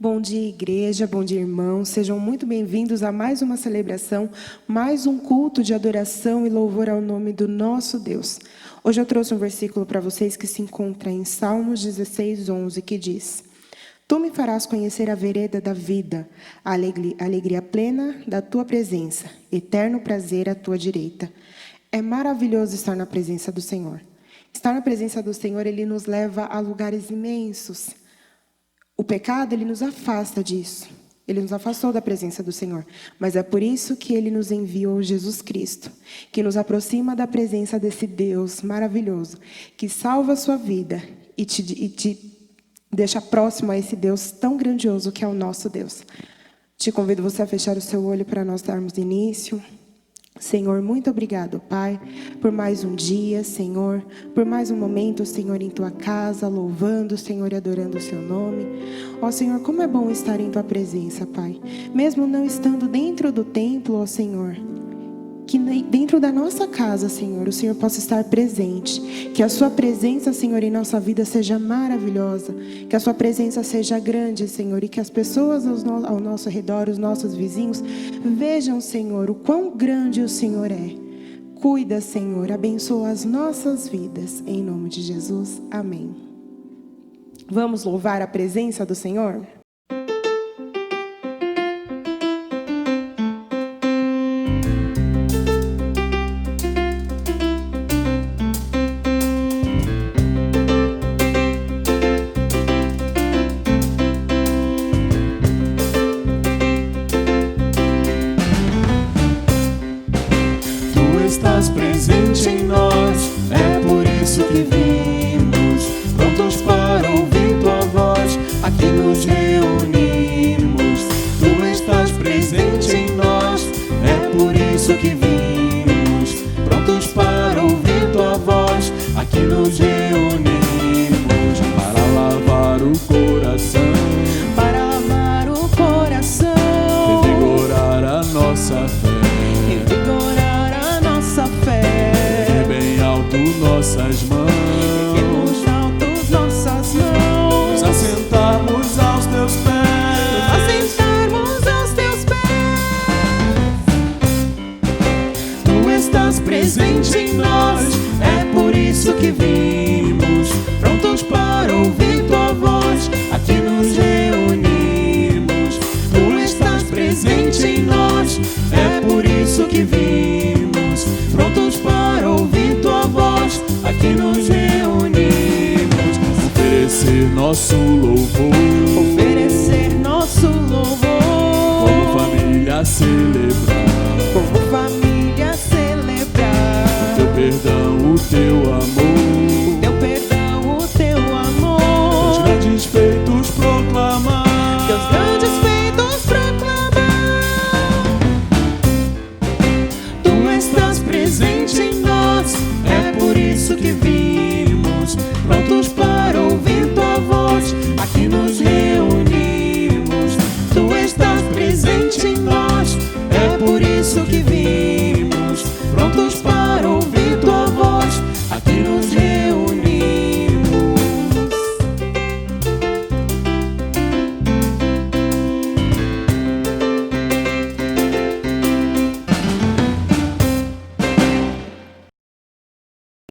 Bom dia, igreja, bom dia, irmãos. Sejam muito bem-vindos a mais uma celebração, mais um culto de adoração e louvor ao nome do nosso Deus. Hoje eu trouxe um versículo para vocês que se encontra em Salmos 16:11, que diz: Tu me farás conhecer a vereda da vida, a alegria plena da tua presença, eterno prazer à tua direita. É maravilhoso estar na presença do Senhor. Estar na presença do Senhor, Ele nos leva a lugares imensos. O pecado, ele nos afasta disso. Ele nos afastou da presença do Senhor. Mas é por isso que Ele nos enviou Jesus Cristo, que nos aproxima da presença desse Deus maravilhoso, que salva a sua vida e te deixa próximo a esse Deus tão grandioso que é o nosso Deus. Te convido você a fechar o seu olho para nós darmos início. Senhor, muito obrigado, Pai, por mais um dia, Senhor, por mais um momento, Senhor, em Tua casa, louvando, Senhor, e adorando o Seu nome. Ó, Senhor, como é bom estar em Tua presença, Pai. Mesmo não estando dentro do templo, ó, Senhor, que dentro da nossa casa, Senhor, o Senhor possa estar presente. Que a Sua presença, Senhor, em nossa vida seja maravilhosa. Que a Sua presença seja grande, Senhor. E que as pessoas ao nosso redor, os nossos vizinhos, vejam, Senhor, o quão grande o Senhor é. Cuida, Senhor, abençoa as nossas vidas. Em nome de Jesus, amém. Vamos louvar a presença do Senhor? Presente em nós, é por isso que vimos, prontos para ouvir Tua voz, aqui nos reunimos. Tu estás presente em nós, é por isso que vimos, prontos para ouvir Tua voz, aqui nos reunimos. Para lavar o coração, revigorar a nossa fé, nossas mãos, altos nossas mãos, nos assentarmos aos Teus pés, Tu estás presente em nós, é por isso que vimos, prontos para ouvir Tua voz, aqui nos reunimos. Tu estás presente em nós, é por isso que vimos, prontos para ouvir Tua voz, aqui nos reunimos. Oferecer nosso louvor, como família celebrar, o Teu perdão, o Teu amor, Teus grandes feitos proclamar, Tu estás presente em nós, é por isso que vimos, prontos para ouvir Tua voz, aqui nos reunimos. Tu estás presente em nós, é por isso que vimos, prontos para ouvir Tua voz, aqui nos reunimos.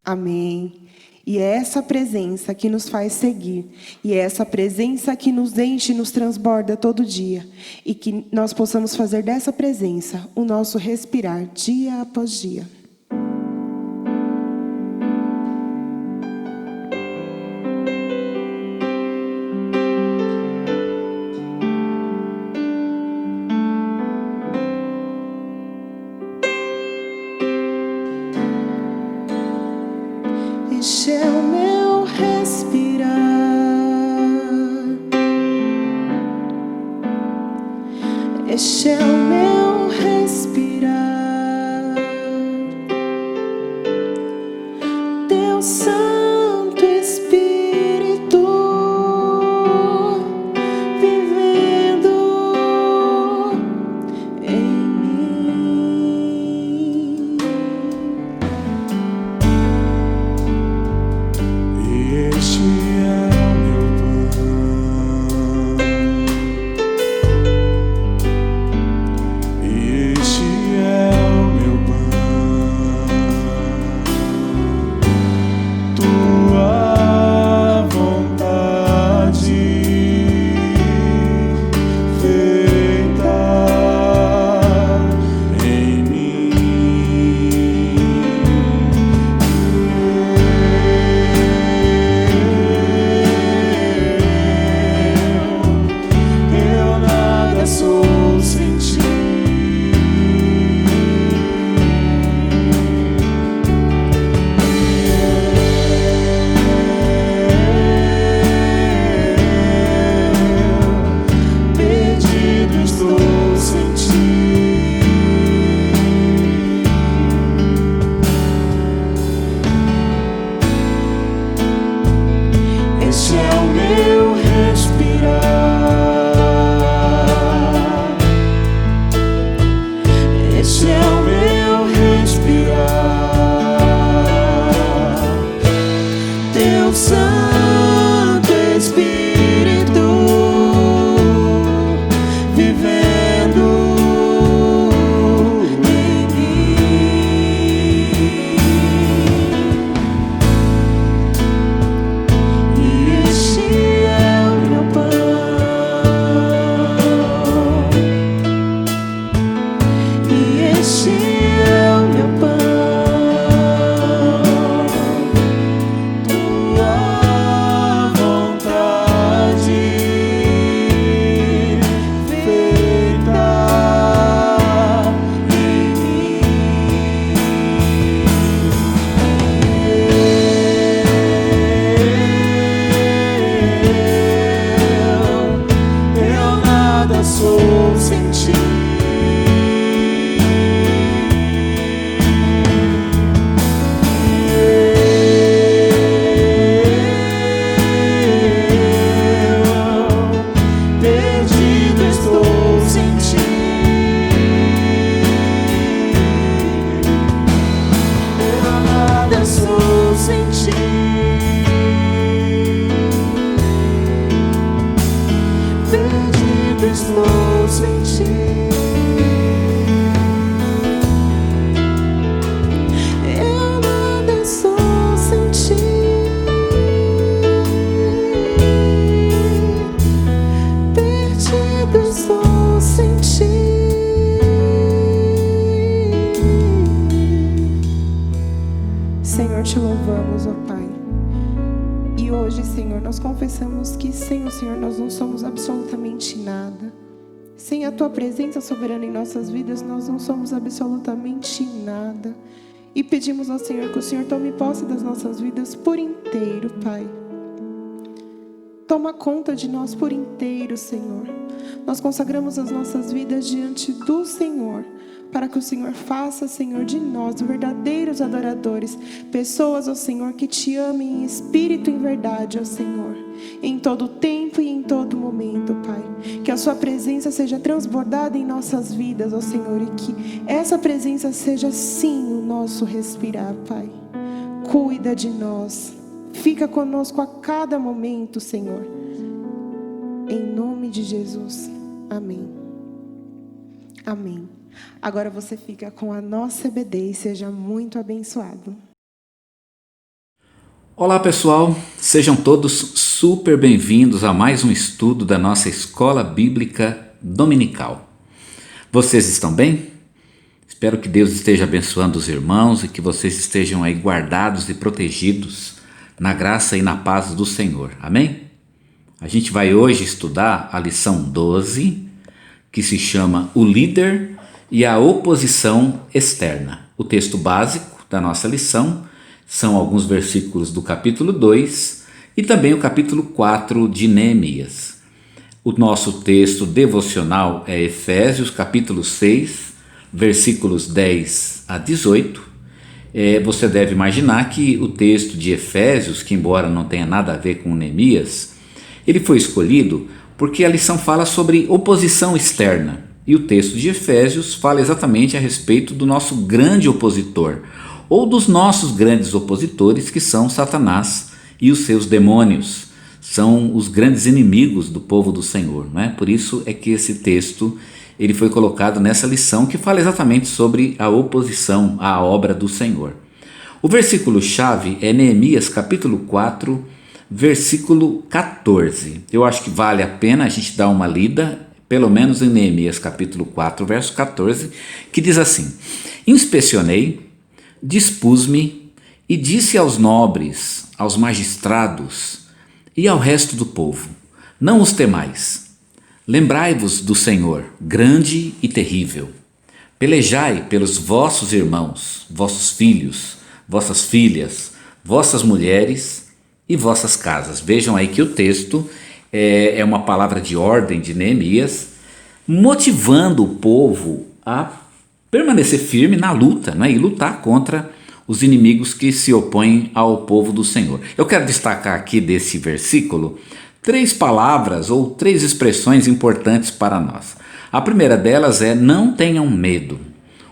Amém. E é essa presença que nos faz seguir. E é essa presença que nos enche e nos transborda todo dia. E que nós possamos fazer dessa presença o nosso respirar dia após dia. Este é o meu respirar, este é o meu respirar. Teu Santo Espírito vivendo em mim. Este é o meu pão. sou sem ti. Perdido estou sem ti. Eu nada sou sem ti. Perdido estou sem ti. Eu nada sou sem ti. Perdido estou sem ti. Senhor, te louvamos, ó Pai. E hoje, Senhor, nós confessamos que sem o Senhor nós não somos absolutamente nada. Sem a Tua presença soberana em nossas vidas, nós não somos absolutamente nada. E pedimos ao Senhor que o Senhor tome posse das nossas vidas por inteiro, Pai. Toma conta de nós por inteiro, Senhor. Nós consagramos as nossas vidas diante do Senhor, para que o Senhor faça, Senhor, de nós verdadeiros adoradores, pessoas, ó Senhor, que te amem em espírito e em verdade, ó Senhor, em todo tempo e em todo momento, Pai. Que a sua presença seja transbordada em nossas vidas, ó Senhor, e que essa presença seja sim o nosso respirar, Pai. Cuida de nós, fica conosco a cada momento, Senhor. Em nome de Jesus, amém. Amém. Agora você fica com a nossa EBD e seja muito abençoado. Olá pessoal, sejam todos super bem-vindos a mais um estudo da nossa Escola Bíblica Dominical. Vocês estão bem? Espero que Deus esteja abençoando os irmãos e que vocês estejam aí guardados e protegidos na graça e na paz do Senhor. Amém? A gente vai hoje estudar a lição 12, que se chama O Líder e a Oposição Externa. O texto básico da nossa lição são alguns versículos do capítulo 2 e também o capítulo 4 de Neemias. O nosso texto devocional é Efésios capítulo 6, versículos 10 a 18. Você deve imaginar que o texto de Efésios, que embora não tenha nada a ver com Neemias, ele foi escolhido porque a lição fala sobre oposição externa. E o texto de Efésios fala exatamente a respeito do nosso grande opositor, ou dos nossos grandes opositores, que são Satanás e os seus demônios. São os grandes inimigos do povo do Senhor, não é? Por isso é que esse texto ele foi colocado nessa lição que fala exatamente sobre a oposição à obra do Senhor. O versículo-chave é Neemias capítulo 4, versículo 14. Eu acho que vale a pena a gente dar uma lida, pelo menos em Neemias capítulo 4, verso 14, que diz assim: Inspecionei, dispus-me e disse aos nobres, aos magistrados e ao resto do povo: não os temais. Lembrai-vos do Senhor, grande e terrível. Pelejai pelos vossos irmãos, vossos filhos, vossas filhas, vossas mulheres e vossas casas. Vejam aí que o texto é uma palavra de ordem de Neemias, motivando o povo a permanecer firme na luta, né? E lutar contra os inimigos que se opõem ao povo do Senhor. Eu quero destacar aqui desse versículo 3 palavras ou 3 expressões importantes para nós. A primeira delas é: não tenham medo.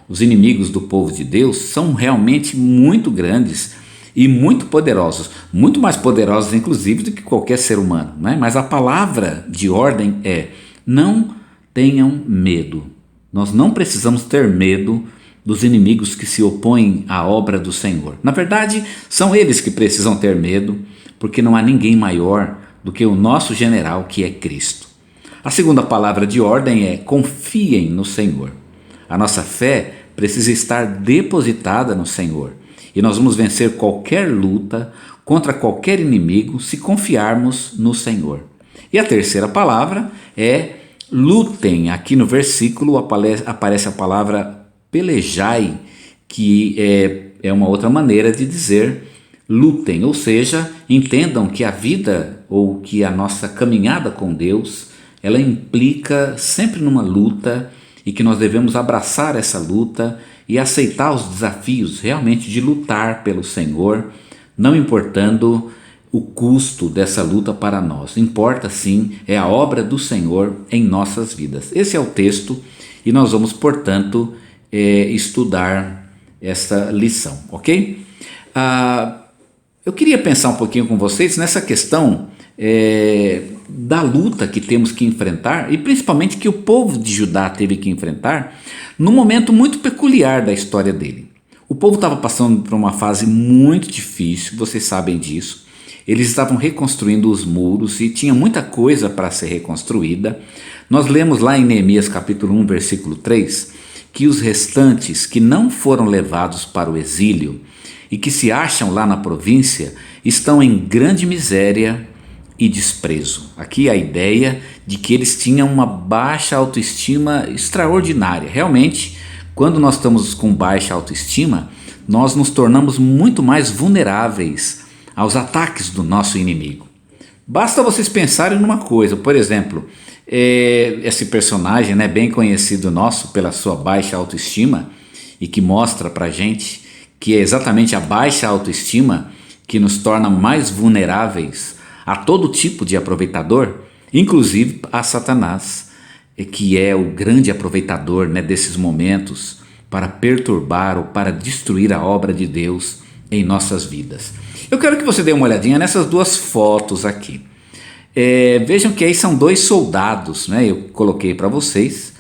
Os inimigos do povo de Deus são realmente muito grandes e muito poderosos, muito mais poderosos inclusive do que qualquer ser humano, né? Mas a palavra de ordem é: não tenham medo. Nós não precisamos ter medo dos inimigos que se opõem à obra do Senhor. Na verdade, são eles que precisam ter medo, porque não há ninguém maior do que o nosso general, que é Cristo. A segunda palavra de ordem é: confiem no Senhor. A nossa fé precisa estar depositada no Senhor. E nós vamos vencer qualquer luta contra qualquer inimigo se confiarmos no Senhor. E a terceira palavra é lutem. Aqui no versículo aparece a palavra pelejai, que é uma outra maneira de dizer lutem. Ou seja, entendam que a vida ou que a nossa caminhada com Deus ela implica sempre numa luta e que nós devemos abraçar essa luta e aceitar os desafios realmente de lutar pelo Senhor, não importando o custo dessa luta para nós. Importa sim, é a obra do Senhor em nossas vidas. Esse é o texto e nós vamos, portanto, estudar essa lição, ok? Eu queria pensar um pouquinho com vocês nessa questão da luta que temos que enfrentar e principalmente que o povo de Judá teve que enfrentar num momento muito peculiar da história dele. O povo estava passando por uma fase muito difícil, vocês sabem disso. Eles estavam reconstruindo os muros e tinha muita coisa para ser reconstruída. Nós lemos lá em Neemias capítulo 1, versículo 3, que os restantes que não foram levados para o exílio e que se acham lá na província estão em grande miséria e desprezo. Aqui a ideia de que eles tinham uma baixa autoestima extraordinária. Realmente, quando nós estamos com baixa autoestima, nós nos tornamos muito mais vulneráveis aos ataques do nosso inimigo. Basta vocês pensarem numa coisa, por exemplo, esse personagem, né, bem conhecido nosso pela sua baixa autoestima e que mostra pra gente que é exatamente a baixa autoestima que nos torna mais vulneráveis a todo tipo de aproveitador, inclusive a Satanás, que é o grande aproveitador, né, desses momentos para perturbar ou para destruir a obra de Deus em nossas vidas. Eu quero que você dê uma olhadinha nessas duas fotos aqui. Vejam que aí são dois soldados, né? Eu coloquei para vocês.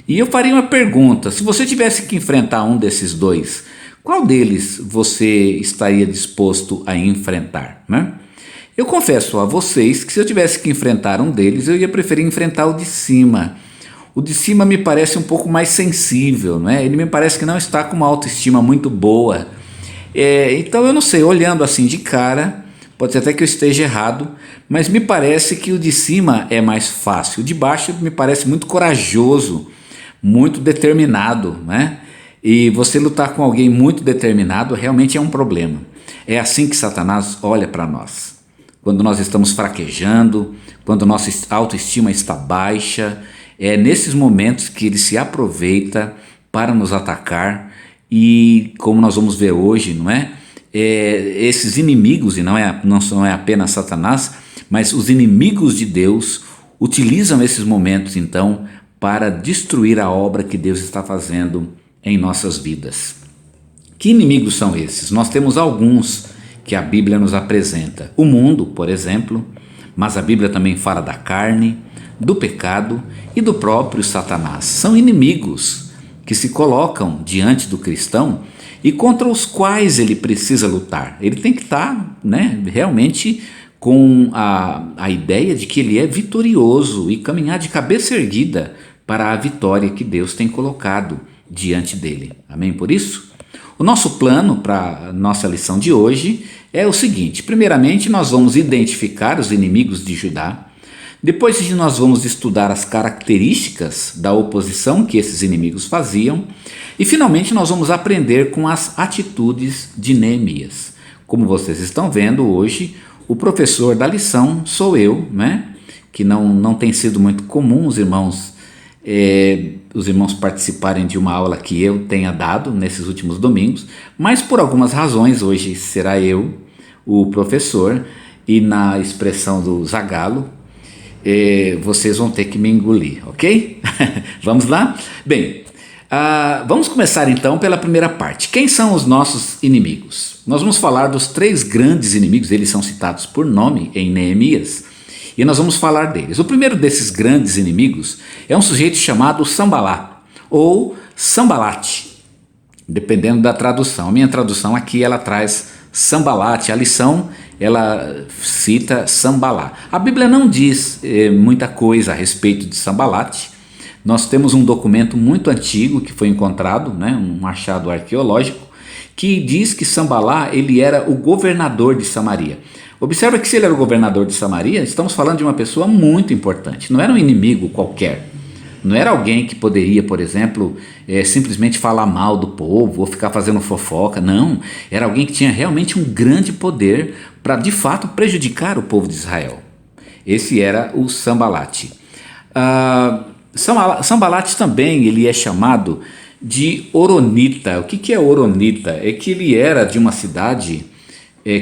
E eu faria uma pergunta: se você tivesse que enfrentar um desses dois, qual deles você estaria disposto a enfrentar, né? Eu confesso a vocês que se eu tivesse que enfrentar um deles, eu ia preferir enfrentar o de cima. O de cima me parece um pouco mais sensível, né? Ele me parece que não está com uma autoestima muito boa. Então eu não sei, olhando assim de cara, pode ser até que eu esteja errado, mas me parece que o de cima é mais fácil. O de baixo me parece muito corajoso, muito determinado, né? E você lutar com alguém muito determinado realmente é um problema. É assim que Satanás olha para nós. Quando nós estamos fraquejando, quando nossa autoestima está baixa, é nesses momentos que ele se aproveita para nos atacar. E como nós vamos ver hoje, não é? Esses inimigos, e não é apenas Satanás, mas os inimigos de Deus utilizam esses momentos então para destruir a obra que Deus está fazendo em nossas vidas. Que inimigos são esses? Nós temos alguns que a Bíblia nos apresenta. O mundo, por exemplo, mas a Bíblia também fala da carne, do pecado e do próprio Satanás. São inimigos que se colocam diante do cristão e contra os quais ele precisa lutar. Ele tem que estar, né, realmente com a ideia de que ele é vitorioso e caminhar de cabeça erguida para a vitória que Deus tem colocado diante dele. Amém por isso? O nosso plano para a nossa lição de hoje é o seguinte: primeiramente nós vamos identificar os inimigos de Judá. Depois nós vamos estudar as características da oposição que esses inimigos faziam. E finalmente nós vamos aprender com as atitudes de Neemias. Como vocês estão vendo hoje, o professor da lição sou eu, né? Que não tem sido muito comum os irmãos participarem de uma aula que eu tenha dado nesses últimos domingos, mas por algumas razões hoje será eu o professor, e na expressão do Zagalo, vocês vão ter que me engolir, ok? Vamos lá? Bem, vamos começar então pela primeira parte. Quem são os nossos inimigos? Nós vamos falar dos 3 grandes inimigos, eles são citados por nome em Neemias, e nós vamos falar deles. O primeiro desses grandes inimigos é um sujeito chamado Sambalá, ou Sambalate, dependendo da tradução. A minha tradução aqui, ela traz Sambalate, a lição ela cita Sambalá. A Bíblia não diz muita coisa a respeito de Sambalate. Nós temos um documento muito antigo que foi encontrado, né, um achado arqueológico, que diz que Sambalá ele era o governador de Samaria. Observa que se ele era o governador de Samaria, estamos falando de uma pessoa muito importante, não era um inimigo qualquer. Não era alguém que poderia, por exemplo, simplesmente falar mal do povo ou ficar fazendo fofoca. Não, era alguém que tinha realmente um grande poder para, de fato, prejudicar o povo de Israel. Esse era o Sambalate. Sambalat também ele é chamado de Horonita. O que é Horonita? É que ele era de uma cidade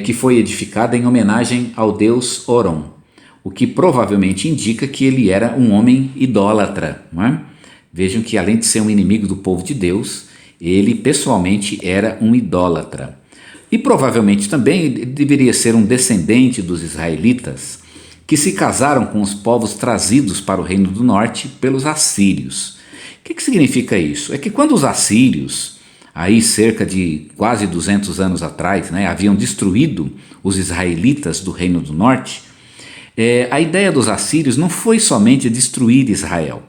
que foi edificada em homenagem ao deus Horon, o que provavelmente indica que ele era um homem idólatra, não é? Vejam que além de ser um inimigo do povo de Deus, ele pessoalmente era um idólatra. E provavelmente também ele deveria ser um descendente dos israelitas, que se casaram com os povos trazidos para o Reino do Norte pelos assírios. O que significa isso? É que quando os assírios, aí cerca de quase 200 anos atrás, haviam destruído os israelitas do Reino do Norte, a ideia dos assírios não foi somente destruir Israel.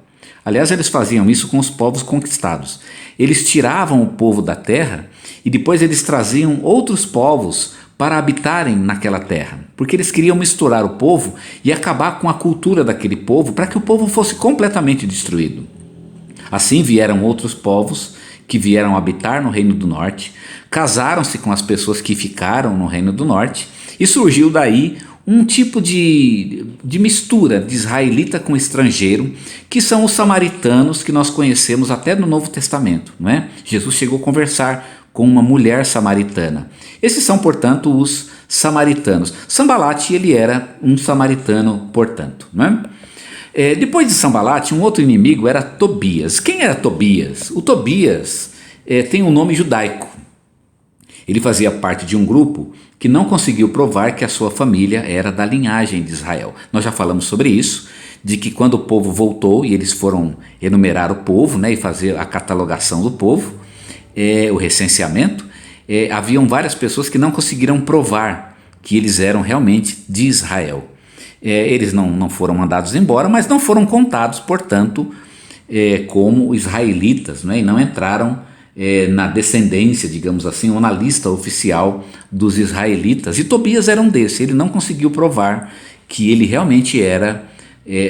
Aliás, eles faziam isso com os povos conquistados. Eles tiravam o povo da terra e depois eles traziam outros povos para habitarem naquela terra, porque eles queriam misturar o povo e acabar com a cultura daquele povo para que o povo fosse completamente destruído. Assim vieram outros povos que vieram habitar no Reino do Norte, casaram-se com as pessoas que ficaram no Reino do Norte e surgiu daí um tipo de mistura de israelita com estrangeiro, que são os samaritanos que nós conhecemos até no Novo Testamento, não é? Jesus chegou a conversar com uma mulher samaritana. Esses são, portanto, os samaritanos. Sambalat, ele era um samaritano, portanto, não é? Depois de Sambalat, um outro inimigo era Tobias. Quem era Tobias? O Tobias tem um nome judaico. Ele fazia parte de um grupo que não conseguiu provar que a sua família era da linhagem de Israel. Nós já falamos sobre isso, de que quando o povo voltou e eles foram enumerar o povo, e fazer a catalogação do povo, o recenseamento, haviam várias pessoas que não conseguiram provar que eles eram realmente de Israel. Eles não foram mandados embora, mas não foram contados, portanto, como israelitas, e não entraram na descendência, digamos assim, ou na lista oficial dos israelitas. E Tobias era um desses. Ele não conseguiu provar que ele realmente era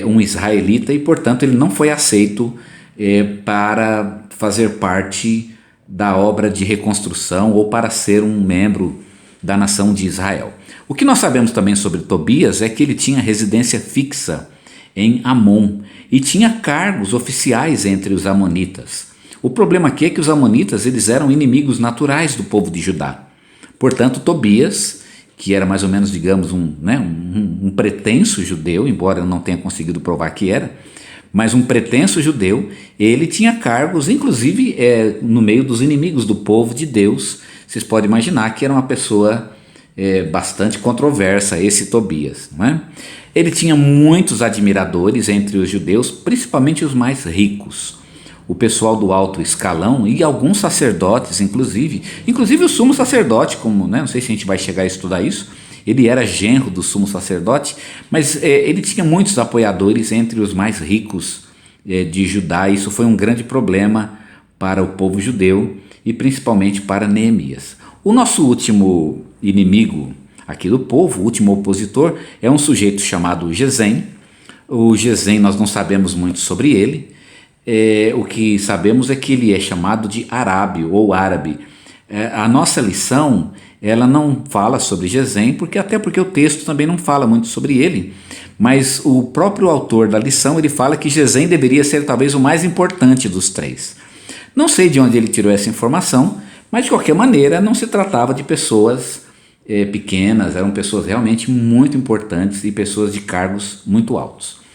um israelita e, portanto, ele não foi aceito para fazer parte da obra de reconstrução ou para ser um membro da nação de Israel. O que nós sabemos também sobre Tobias é que ele tinha residência fixa em Amon e tinha cargos oficiais entre os amonitas. O problema aqui é que os amonitas eles eram inimigos naturais do povo de Judá. Portanto, Tobias, que era mais ou menos, digamos, um pretenso judeu, embora eu não tenha conseguido provar que era, mas um pretenso judeu, ele tinha cargos, inclusive no meio dos inimigos do povo de Deus. Vocês podem imaginar que era uma pessoa bastante controversa, esse Tobias, não é? Ele tinha muitos admiradores entre os judeus, principalmente os mais ricos. O pessoal do alto escalão e alguns sacerdotes, inclusive o sumo sacerdote, não sei se a gente vai chegar a estudar isso, ele era genro do sumo sacerdote, mas ele tinha muitos apoiadores entre os mais ricos de Judá. Isso foi um grande problema para o povo judeu e principalmente para Neemias. O nosso último inimigo aqui do povo, o último opositor, é um sujeito chamado Gesem. O Gesem nós não sabemos muito sobre ele. O que sabemos é que ele é chamado de Arábio ou árabe. A nossa lição ela não fala sobre Gesem, até porque o texto também não fala muito sobre ele, mas o próprio autor da lição ele fala que Gesem deveria ser talvez o mais importante dos três. Não sei de onde ele tirou essa informação, mas de qualquer maneira não se tratava de pessoas pequenas, eram pessoas realmente muito importantes e pessoas de cargos muito altos.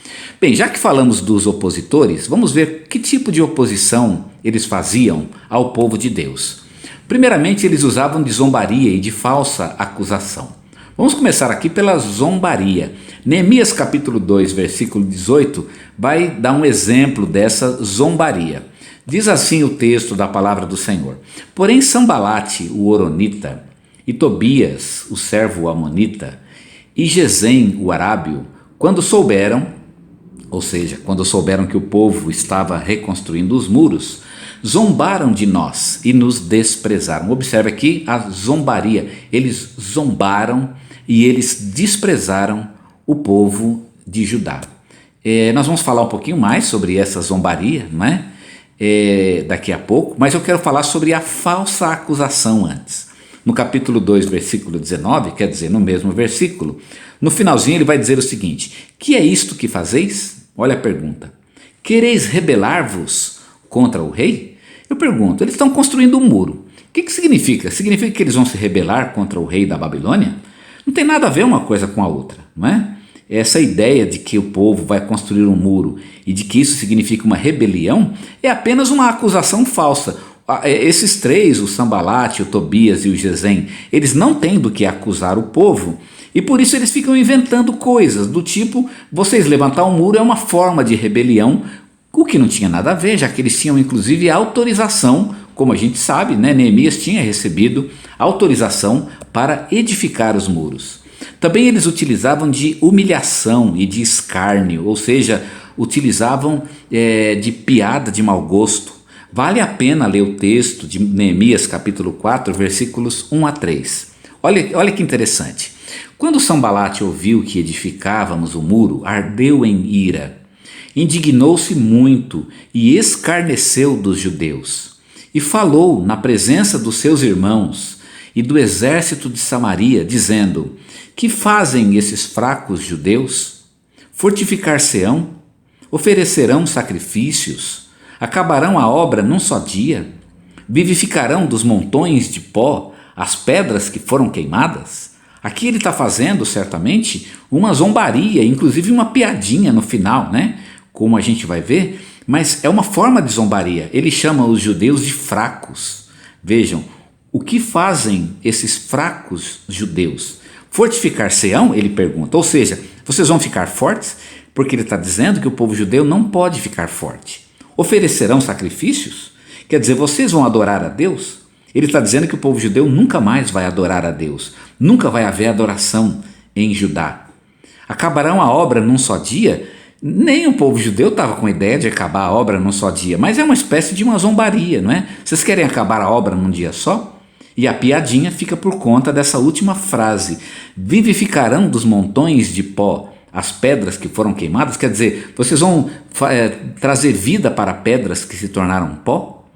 Bem, já que falamos dos opositores, vamos ver que tipo de oposição eles faziam ao povo de Deus. Primeiramente, eles usavam de zombaria e de falsa acusação. Vamos começar aqui pela zombaria. Neemias capítulo 2, versículo 18, vai dar um exemplo dessa zombaria. Diz assim o texto da palavra do Senhor: Porém Sambalate, o Horonita, e Tobias, o servo amonita, e Gesem, o arábio, quando souberam que o povo estava reconstruindo os muros, zombaram de nós e nos desprezaram. Observe aqui a zombaria. Eles zombaram e eles desprezaram o povo de Judá. Nós vamos falar um pouquinho mais sobre essa zombaria, não é? Daqui a pouco, mas eu quero falar sobre a falsa acusação antes. No capítulo 2, versículo 19, quer dizer, no mesmo versículo, no finalzinho ele vai dizer o seguinte: que é isto que fazeis? Olha a pergunta: quereis rebelar-vos contra o rei? Eu pergunto, eles estão construindo um muro. O que significa? Significa que eles vão se rebelar contra o rei da Babilônia? Não tem nada a ver uma coisa com a outra, não é? Essa ideia de que o povo vai construir um muro e de que isso significa uma rebelião é apenas uma acusação falsa. Esses três, o Sambalate, o Tobias e o Gesem, eles não têm do que acusar o povo e por isso eles ficam inventando coisas do tipo: vocês levantar um muro é uma forma de rebelião, o que não tinha nada a ver, já que eles tinham inclusive autorização, como a gente sabe, né? Neemias tinha recebido autorização para edificar os muros. Também eles utilizavam de humilhação e de escárnio, ou seja, utilizavam de piada de mau gosto. Vale a pena ler o texto de Neemias capítulo 4, versículos 1 a 3. Olha que interessante. Quando Sambalate ouviu que edificávamos o muro, ardeu em ira, indignou-se muito e escarneceu dos judeus. E falou na presença dos seus irmãos e do exército de Samaria, dizendo: que fazem esses fracos judeus? Fortificar-se-ão? Oferecerão sacrifícios? Acabarão a obra num só dia? Vivificarão dos montões de pó as pedras que foram queimadas? Aqui ele está fazendo certamente uma zombaria, inclusive uma piadinha no final, né? Como a gente vai ver, mas é uma forma de zombaria. Ele chama os judeus de fracos. Vejam, o que fazem esses fracos judeus? Fortificar-se-ão? Ele pergunta. Ou seja, vocês vão ficar fortes? Porque ele está dizendo que o povo judeu não pode ficar forte. Oferecerão sacrifícios? Quer dizer, vocês vão adorar a Deus? Ele está dizendo que o povo judeu nunca mais vai adorar a Deus. Nunca vai haver adoração em Judá. Acabarão a obra num só dia? Nem o povo judeu estava com a ideia de acabar a obra num só dia, mas é uma espécie de uma zombaria, não é? Vocês querem acabar a obra num dia só? E a piadinha fica por conta dessa última frase: vivificarão dos montões de pó as pedras que foram queimadas. Quer dizer, vocês vão trazer vida para pedras que se tornaram pó?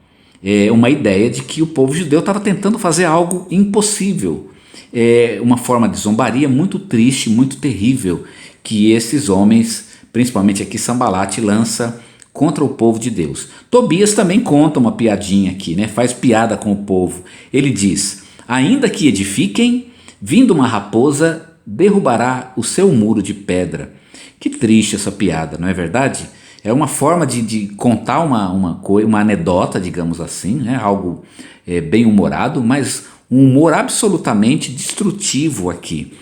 É uma ideia de que o povo judeu estava tentando fazer algo impossível. É uma forma de zombaria muito triste, muito terrível, que esses homens, principalmente aqui Sambalate, lança contra o povo de Deus. Tobias também conta uma piadinha aqui, né? Faz piada com o povo. Ele diz: ainda que edifiquem, vindo uma raposa, derrubará o seu muro de pedra. Que triste essa piada, não é verdade? É uma forma de contar uma anedota, digamos assim, né? Algo bem humorado, mas um humor absolutamente destrutivo aqui.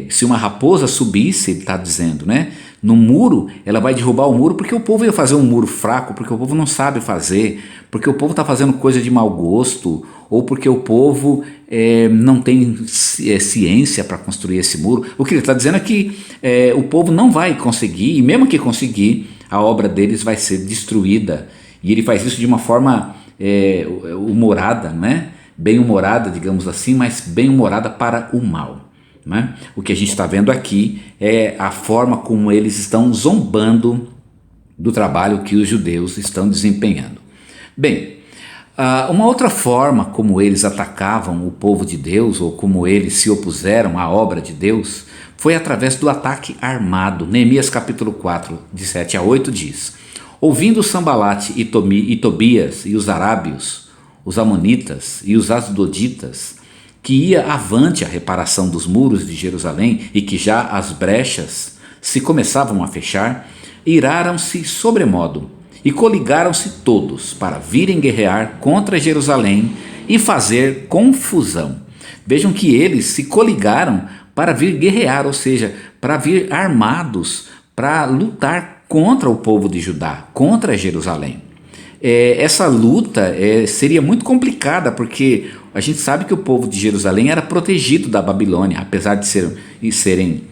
Se uma raposa subisse, ele está dizendo, né, no muro, ela vai derrubar o muro porque o povo ia fazer um muro fraco, porque o povo não sabe fazer, porque o povo está fazendo coisa de mau gosto, ou porque o povo não tem ciência para construir esse muro. O que ele está dizendo é que o povo não vai conseguir, e mesmo que conseguir, a obra deles vai ser destruída. E ele faz isso de uma forma humorada, né? Bem humorada, digamos assim, mas bem humorada para o mal. Né? O que a gente está vendo aqui é a forma como eles estão zombando do trabalho que os judeus estão desempenhando. Bem, uma outra forma como eles atacavam o povo de Deus, ou como eles se opuseram à obra de Deus, foi através do ataque armado. Neemias capítulo 4, de 7 a 8 diz: ouvindo Sambalate e Tobias e os arábios, os amonitas e os asdoditas, que ia avante a reparação dos muros de Jerusalém e que já as brechas se começavam a fechar, iraram-se sobremodo e coligaram-se todos para virem guerrear contra Jerusalém e fazer confusão. Vejam que eles se coligaram para vir guerrear, ou seja, para vir armados, para lutar contra o povo de Judá, contra Jerusalém. Essa luta seria muito complicada, porque a gente sabe que o povo de Jerusalém era protegido da Babilônia, apesar de serem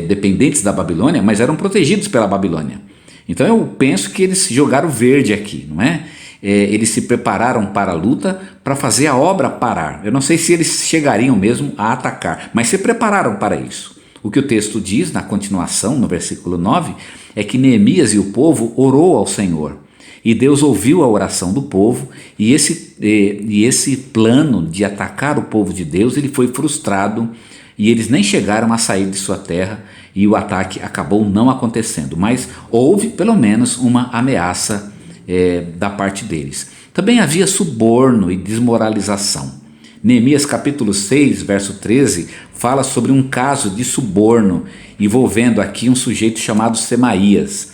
dependentes da Babilônia, mas eram protegidos pela Babilônia. Então eu penso que eles jogaram verde aqui, não é? Eles se prepararam para a luta, para fazer a obra parar. Eu não sei se eles chegariam mesmo a atacar, mas se prepararam para isso. O que o texto diz na continuação, no versículo 9, é que Neemias e o povo orou ao Senhor. E Deus ouviu a oração do povo, e esse plano de atacar o povo de Deus, ele foi frustrado, e eles nem chegaram a sair de sua terra, e o ataque acabou não acontecendo, mas houve pelo menos uma ameaça da parte deles. Também havia suborno e desmoralização. Neemias capítulo 6, verso 13, fala sobre um caso de suborno envolvendo aqui um sujeito chamado Semaías.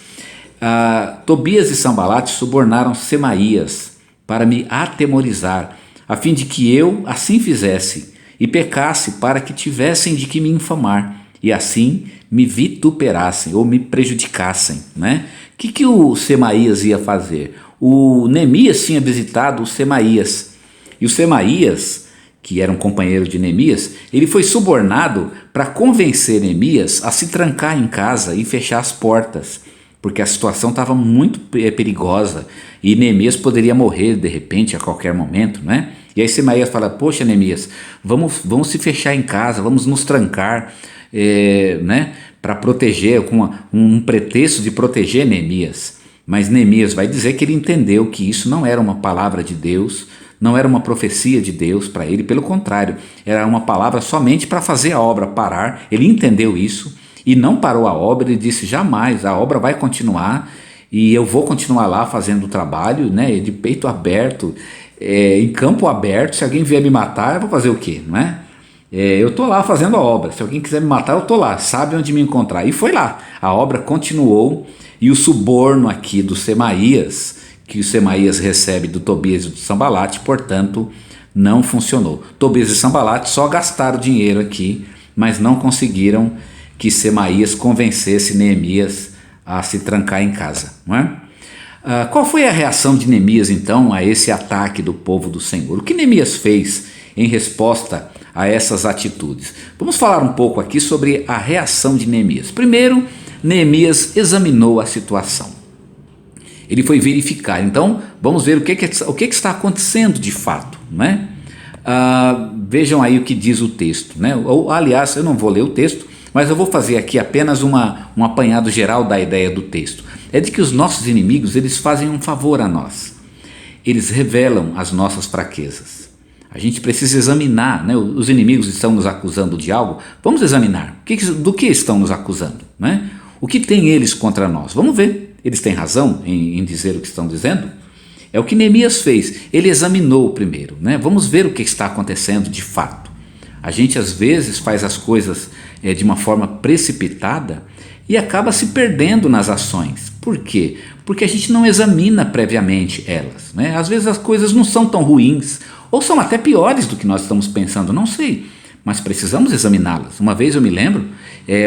Tobias e Sanbalate subornaram Semaías para me atemorizar, a fim de que eu assim fizesse e pecasse, para que tivessem de que me infamar e assim me vituperassem ou me prejudicassem, né? O que o Semaías ia fazer? O Neemias tinha visitado o Semaías, e o Semaías, que era um companheiro de Neemias, ele foi subornado para convencer Neemias a se trancar em casa e fechar as portas, porque a situação estava muito perigosa e Neemias poderia morrer de repente a qualquer momento, né? E aí Semaías fala: poxa, Neemias, vamos se fechar em casa, vamos nos trancar, né? Para proteger, com um pretexto de proteger Neemias. Mas Neemias vai dizer que ele entendeu que isso não era uma palavra de Deus, não era uma profecia de Deus para ele, pelo contrário, era uma palavra somente para fazer a obra parar. Ele entendeu isso e não parou a obra. Ele disse: jamais, a obra vai continuar e eu vou continuar lá fazendo o trabalho, né, de peito aberto, em campo aberto. Se alguém vier me matar, eu vou fazer o quê, não é? Eu estou lá fazendo a obra, se alguém quiser me matar, eu estou lá, sabe onde me encontrar. E foi lá, a obra continuou, e o suborno aqui do Semaías, que o Semaías recebe do Tobias e do Sanbalate, portanto, não funcionou. Tobias e Sanbalate só gastaram dinheiro aqui, mas não conseguiram que Semaías convencesse Neemias a se trancar em casa, não é? Qual foi a reação de Neemias então a esse ataque do povo do Senhor? O que Neemias fez em resposta a essas atitudes? Vamos falar um pouco aqui sobre a reação de Neemias. Primeiro, Neemias examinou a situação. Ele foi verificar. Então, vamos ver o que está acontecendo de fato, né? Vejam aí o que diz o texto, né? Aliás, eu não vou ler o texto, mas eu vou fazer aqui apenas um apanhado geral da ideia do texto. É de que os nossos inimigos, eles fazem um favor a nós. Eles revelam as nossas fraquezas. A gente precisa examinar, né? Os inimigos estão nos acusando de algo. Vamos examinar. Do que estão nos acusando, né? O que tem eles contra nós? Vamos ver. Eles têm razão em dizer o que estão dizendo? É o que Neemias fez. Ele examinou primeiro, né? Vamos ver o que está acontecendo de fato. A gente às vezes faz as coisas de uma forma precipitada e acaba se perdendo nas ações. Por quê? Porque a gente não examina previamente elas, né? Às vezes as coisas não são tão ruins, ou são até piores do que nós estamos pensando, não sei, mas precisamos examiná-las. Uma vez eu me lembro,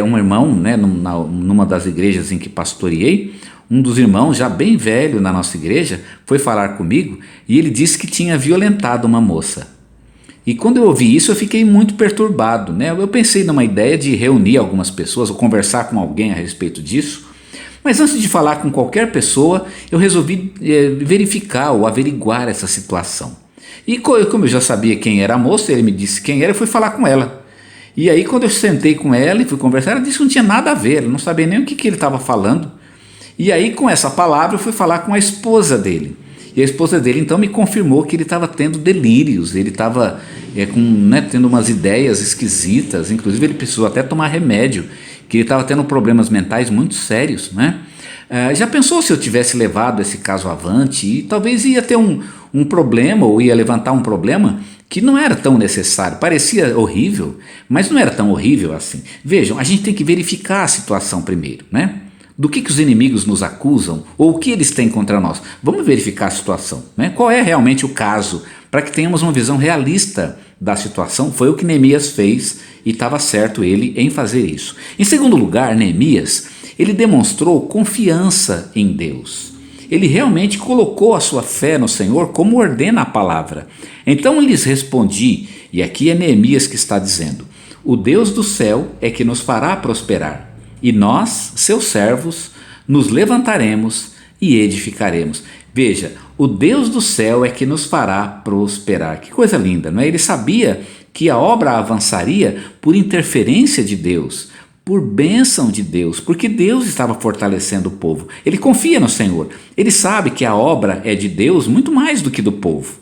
um irmão, né, numa das igrejas em que pastoreei, um dos irmãos, já bem velho na nossa igreja, foi falar comigo e ele disse que tinha violentado uma moça. E quando eu ouvi isso, eu fiquei muito perturbado, né? Eu pensei numa ideia de reunir algumas pessoas ou conversar com alguém a respeito disso. Mas antes de falar com qualquer pessoa, eu resolvi verificar ou averiguar essa situação. E como eu já sabia quem era a moça, ele me disse quem era, eu fui falar com ela. E aí quando eu sentei com ela e fui conversar, ela disse que não tinha nada a ver, ela não sabia nem o que ele estava falando. E aí com essa palavra eu fui falar com a esposa dele. E a esposa dele então me confirmou que ele estava tendo delírios, ele estava tendo umas ideias esquisitas, inclusive ele precisou até tomar remédio, que ele estava tendo problemas mentais muito sérios, né? Já pensou se eu tivesse levado esse caso avante e talvez ia ter um problema ou ia levantar um problema que não era tão necessário, parecia horrível, mas não era tão horrível assim. Vejam, a gente tem que verificar a situação primeiro, né? Do que os inimigos nos acusam ou o que eles têm contra nós. Vamos verificar a situação, né? Qual é realmente o caso, para que tenhamos uma visão realista da situação. Foi o que Neemias fez e estava certo ele em fazer isso. Em segundo lugar, Neemias, ele demonstrou confiança em Deus. Ele realmente colocou a sua fé no Senhor, como ordena a palavra. Então lhes respondi, e aqui é Neemias que está dizendo: o Deus do céu é que nos fará prosperar, e nós, seus servos, nos levantaremos e edificaremos. Veja, o Deus do céu é que nos fará prosperar. Que coisa linda, não é? Ele sabia que a obra avançaria por interferência de Deus, por bênção de Deus, porque Deus estava fortalecendo o povo. Ele confia no Senhor. Ele sabe que a obra é de Deus muito mais do que do povo.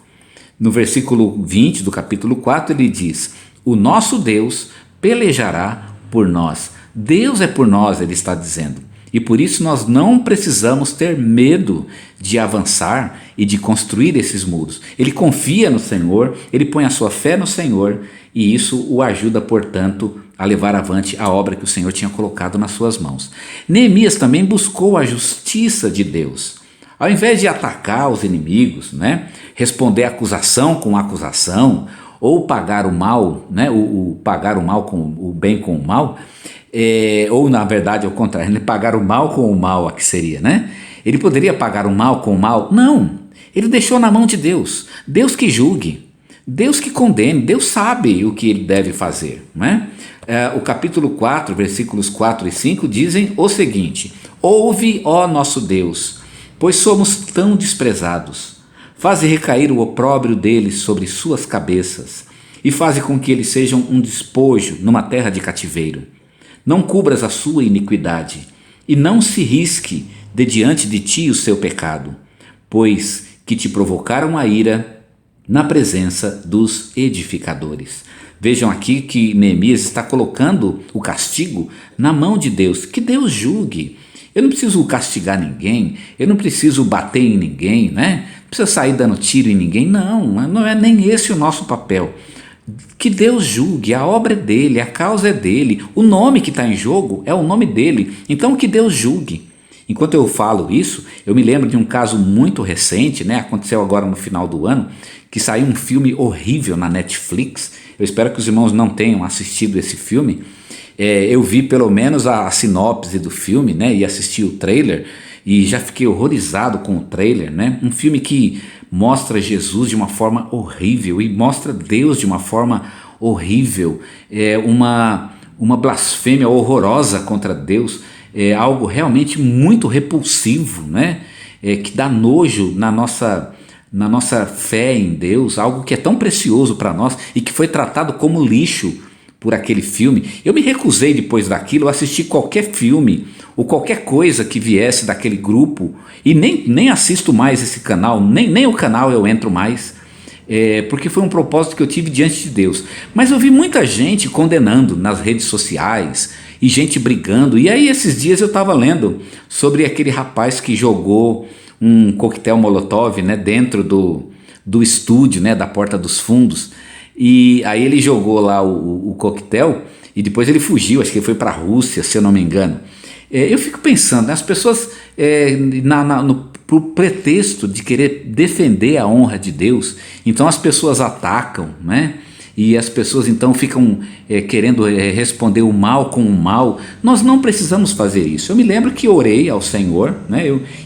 No versículo 20 do capítulo 4 ele diz: o nosso Deus pelejará por nós. Deus é por nós, ele está dizendo. E por isso nós não precisamos ter medo de avançar e de construir esses muros. Ele confia no Senhor, ele põe a sua fé no Senhor e isso o ajuda, portanto, a levar avante a obra que o Senhor tinha colocado nas suas mãos. Neemias também buscou a justiça de Deus. Ao invés de atacar os inimigos, responder acusação com acusação, ou pagar o mal, pagar o mal com o bem com o mal, ou na verdade ao contrário, ele pagar o mal com o mal, que seria, Ele poderia pagar o mal com o mal? Não, ele deixou na mão de Deus, Deus que julgue, Deus que condene, Deus sabe o que ele deve fazer, O capítulo 4, versículos 4 e 5 dizem o seguinte: ouve, ó nosso Deus, pois somos tão desprezados. Faze recair o opróbrio deles sobre suas cabeças, e faze com que eles sejam um despojo numa terra de cativeiro. Não cubras a sua iniquidade, e não se risque de diante de ti o seu pecado, pois que te provocaram a ira na presença dos edificadores. Vejam aqui que Neemias está colocando o castigo na mão de Deus, que Deus julgue. Eu não preciso castigar ninguém, eu não preciso bater em ninguém, não precisa sair dando tiro em ninguém, não é nem esse o nosso papel. Que Deus julgue, a obra é dele, a causa é dele, o nome que está em jogo é o nome dele, então que Deus julgue. Enquanto eu falo isso, eu me lembro de um caso muito recente, aconteceu agora no final do ano, que saiu um filme horrível na Netflix. Eu espero que os irmãos não tenham assistido esse filme. Eu vi pelo menos a sinopse do filme, e assisti o trailer e já fiquei horrorizado com o trailer, Um filme que mostra Jesus de uma forma horrível e mostra Deus de uma forma horrível, uma blasfêmia horrorosa contra Deus, algo realmente muito repulsivo, que dá nojo na nossa fé em Deus, algo que é tão precioso para nós e que foi tratado como lixo por aquele filme. Eu me recusei depois daquilo a assistir qualquer filme ou qualquer coisa que viesse daquele grupo e nem assisto mais esse canal, nem o canal eu entro mais, porque foi um propósito que eu tive diante de Deus. Mas eu vi muita gente condenando nas redes sociais e gente brigando, e aí esses dias eu estava lendo sobre aquele rapaz que jogou um coquetel molotov dentro do estúdio, da Porta dos Fundos. E aí ele jogou lá o coquetel e depois ele fugiu, acho que ele foi para a Rússia, se eu não me engano. Eu fico pensando, as pessoas, por pretexto de querer defender a honra de Deus, então as pessoas atacam, e as pessoas então ficam querendo responder o mal com o mal. Nós não precisamos fazer isso. Eu me lembro que orei ao Senhor,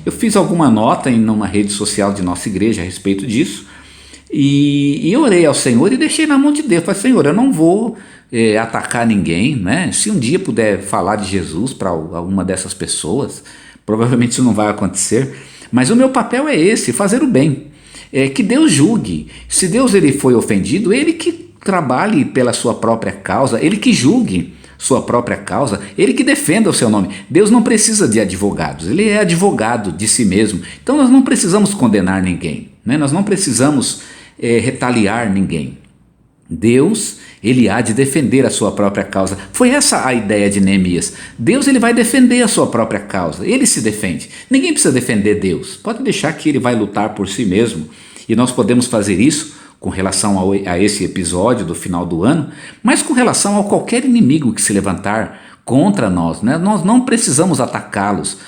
eu fiz alguma nota em uma rede social de nossa igreja a respeito disso, e eu orei ao Senhor e deixei na mão de Deus. Falei: Senhor, eu não vou atacar ninguém, Se um dia puder falar de Jesus para alguma dessas pessoas, provavelmente isso não vai acontecer, mas o meu papel é esse, fazer o bem. Que Deus julgue. Se Deus ele foi ofendido, ele que trabalhe pela sua própria causa, ele que julgue sua própria causa, ele que defenda o seu nome. Deus não precisa de advogados, ele é advogado de si mesmo. Então nós não precisamos condenar ninguém, nós não precisamos retaliar ninguém. Deus, ele há de defender a sua própria causa. Foi essa a ideia de Neemias. Deus, ele vai defender a sua própria causa, ele se defende. Ninguém precisa defender Deus, pode deixar que ele vai lutar por si mesmo, e nós podemos fazer isso com relação a esse episódio do final do ano, mas com relação a qualquer inimigo que se levantar contra nós, Nós não precisamos atacá-los,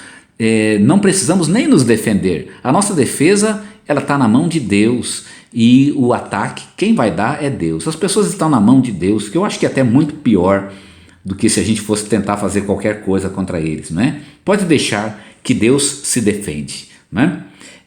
não precisamos nem nos defender. A nossa defesa, ela está na mão de Deus, e o ataque, quem vai dar é Deus. As pessoas estão na mão de Deus, que eu acho que é até muito pior do que se a gente fosse tentar fazer qualquer coisa contra eles, Pode deixar que Deus se defende,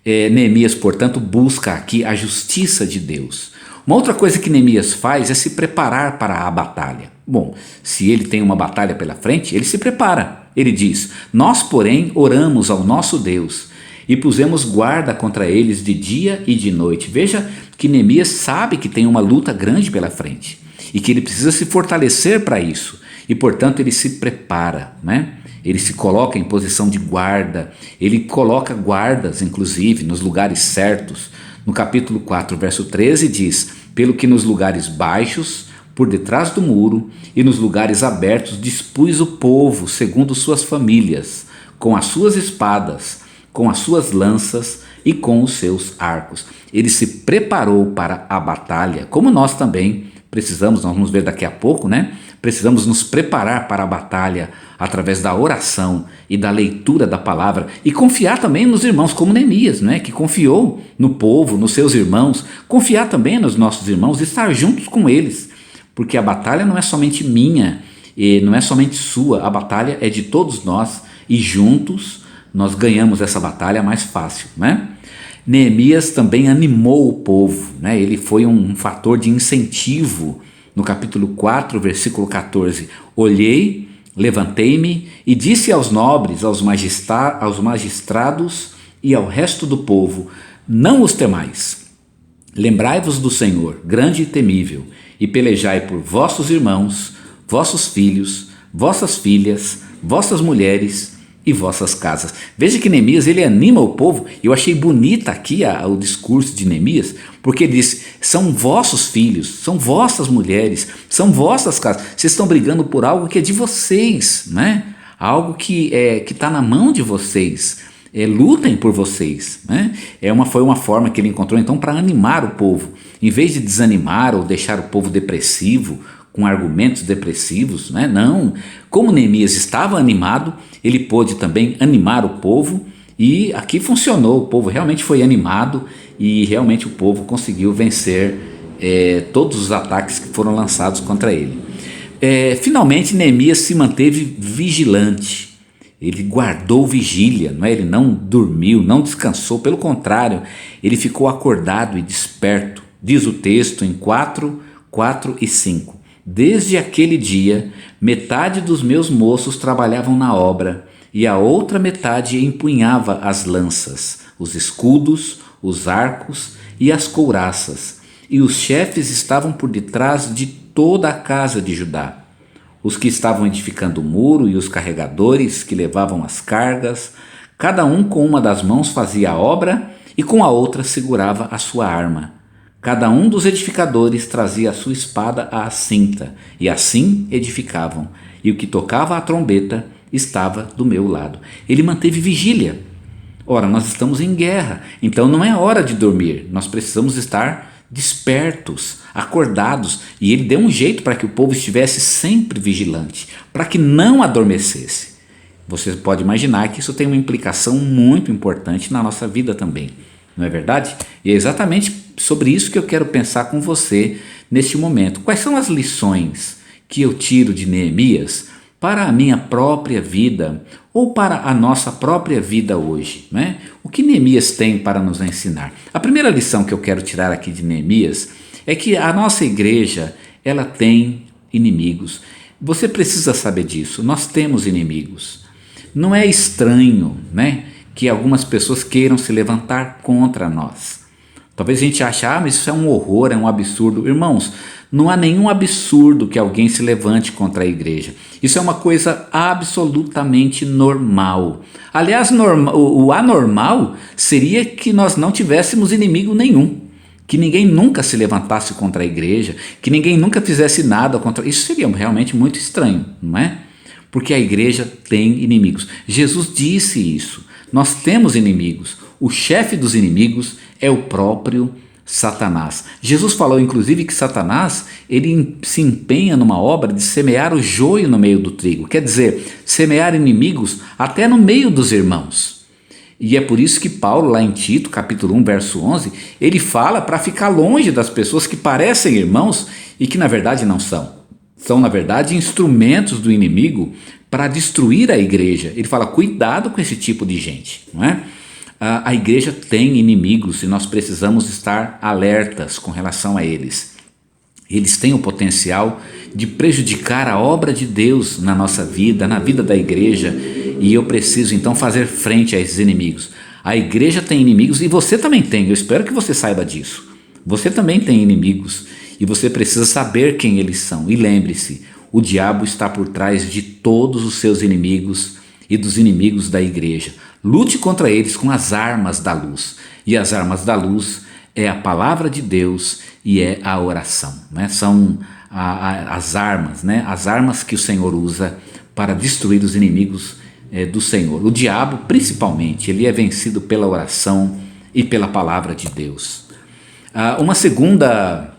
Neemias, portanto, busca aqui a justiça de Deus. Uma outra coisa que Neemias faz é se preparar para a batalha. Bom, se ele tem uma batalha pela frente, ele se prepara. Ele diz: nós, porém, oramos ao nosso Deus e pusemos guarda contra eles de dia e de noite. Veja que Neemias sabe que tem uma luta grande pela frente e que ele precisa se fortalecer para isso. E, portanto, ele se prepara, Ele se coloca em posição de guarda, ele coloca guardas, inclusive, nos lugares certos. No capítulo 4, verso 13, diz: pelo que nos lugares baixos por detrás do muro e nos lugares abertos dispus o povo segundo suas famílias, com as suas espadas, com as suas lanças e com os seus arcos. Ele se preparou para a batalha, como nós também precisamos, nós vamos ver daqui a pouco, né? Precisamos nos preparar para a batalha através da oração e da leitura da palavra e confiar também nos irmãos, como Neemias, né? Que confiou no povo, nos seus irmãos, confiar também nos nossos irmãos e estar juntos com eles, porque a batalha não é somente minha e não é somente sua, a batalha é de todos nós e juntos nós ganhamos essa batalha mais fácil, né? Neemias também animou o povo, né? Ele foi um fator de incentivo. No capítulo 4, versículo 14, olhei, levantei-me e disse aos nobres, aos magistrados e ao resto do povo, não os temais, lembrai-vos do Senhor, grande e temível, e pelejai por vossos irmãos, vossos filhos, vossas filhas, vossas mulheres e vossas casas. Veja que Neemias, ele anima o povo. Eu achei bonita aqui o discurso de Neemias, porque ele diz, são vossos filhos, são vossas mulheres, são vossas casas, vocês estão brigando por algo que é de vocês, né? Algo que está na mão de vocês, lutem por vocês, né? Foi uma forma que ele encontrou então para animar o povo, em vez de desanimar ou deixar o povo depressivo, com argumentos depressivos, né? Não, como Neemias estava animado, ele pôde também animar o povo e aqui funcionou, o povo realmente foi animado e realmente o povo conseguiu vencer todos os ataques que foram lançados contra ele. Finalmente Neemias se manteve vigilante, ele guardou vigília, não é? Ele não dormiu, não descansou, pelo contrário, ele ficou acordado e desperto, diz o texto em 4, 4 e 5. Desde aquele dia, metade dos meus moços trabalhavam na obra e a outra metade empunhava as lanças, os escudos, os arcos e as couraças, e os chefes estavam por detrás de toda a casa de Judá. Os que estavam edificando o muro e os carregadores que levavam as cargas, cada um com uma das mãos fazia a obra e com a outra segurava a sua arma. Cada um dos edificadores trazia a sua espada à cinta, e assim edificavam, e o que tocava a trombeta estava do meu lado. Ele manteve vigília. Ora, nós estamos em guerra, então não é hora de dormir, nós precisamos estar despertos, acordados, e ele deu um jeito para que o povo estivesse sempre vigilante, para que não adormecesse. Você pode imaginar que isso tem uma implicação muito importante na nossa vida também, não é verdade? E é exatamente sobre isso que eu quero pensar com você neste momento. Quais são as lições que eu tiro de Neemias para a minha própria vida ou para a nossa própria vida hoje, né? O que Neemias tem para nos ensinar? A primeira lição que eu quero tirar aqui de Neemias é que a nossa igreja, ela tem inimigos. Você precisa saber disso, nós temos inimigos. Não é estranho, né, que algumas pessoas queiram se levantar contra nós. Talvez a gente ache, mas isso é um horror, é um absurdo. Irmãos, não há nenhum absurdo que alguém se levante contra a igreja. Isso é uma coisa absolutamente normal. Aliás, o anormal seria que nós não tivéssemos inimigo nenhum. Que ninguém nunca se levantasse contra a igreja, que ninguém nunca fizesse nada contra... Isso seria realmente muito estranho, não é? Porque a igreja tem inimigos. Jesus disse isso. Nós temos inimigos. O chefe dos inimigos é o próprio Satanás. Jesus falou inclusive que Satanás, ele se empenha numa obra de semear o joio no meio do trigo, quer dizer, semear inimigos até no meio dos irmãos. E é por isso que Paulo, lá em Tito, capítulo 1, verso 11, ele fala para ficar longe das pessoas que parecem irmãos e que na verdade não são. São na verdade instrumentos do inimigo para destruir a igreja. Ele fala, cuidado com esse tipo de gente, não é? A igreja tem inimigos e nós precisamos estar alertas com relação a eles. Eles têm o potencial de prejudicar a obra de Deus na nossa vida, na vida da igreja, e eu preciso então fazer frente a esses inimigos. A igreja tem inimigos e você também tem, eu espero que você saiba disso. Você também tem inimigos e você precisa saber quem eles são. E lembre-se, o diabo está por trás de todos os seus inimigos e dos inimigos da igreja. Lute contra eles com as armas da luz. E as armas da luz é a palavra de Deus e é a oração, né? São as armas, né? As armas que o Senhor usa para destruir os inimigos do Senhor. O diabo, principalmente, ele é vencido pela oração e pela palavra de Deus. Uma segunda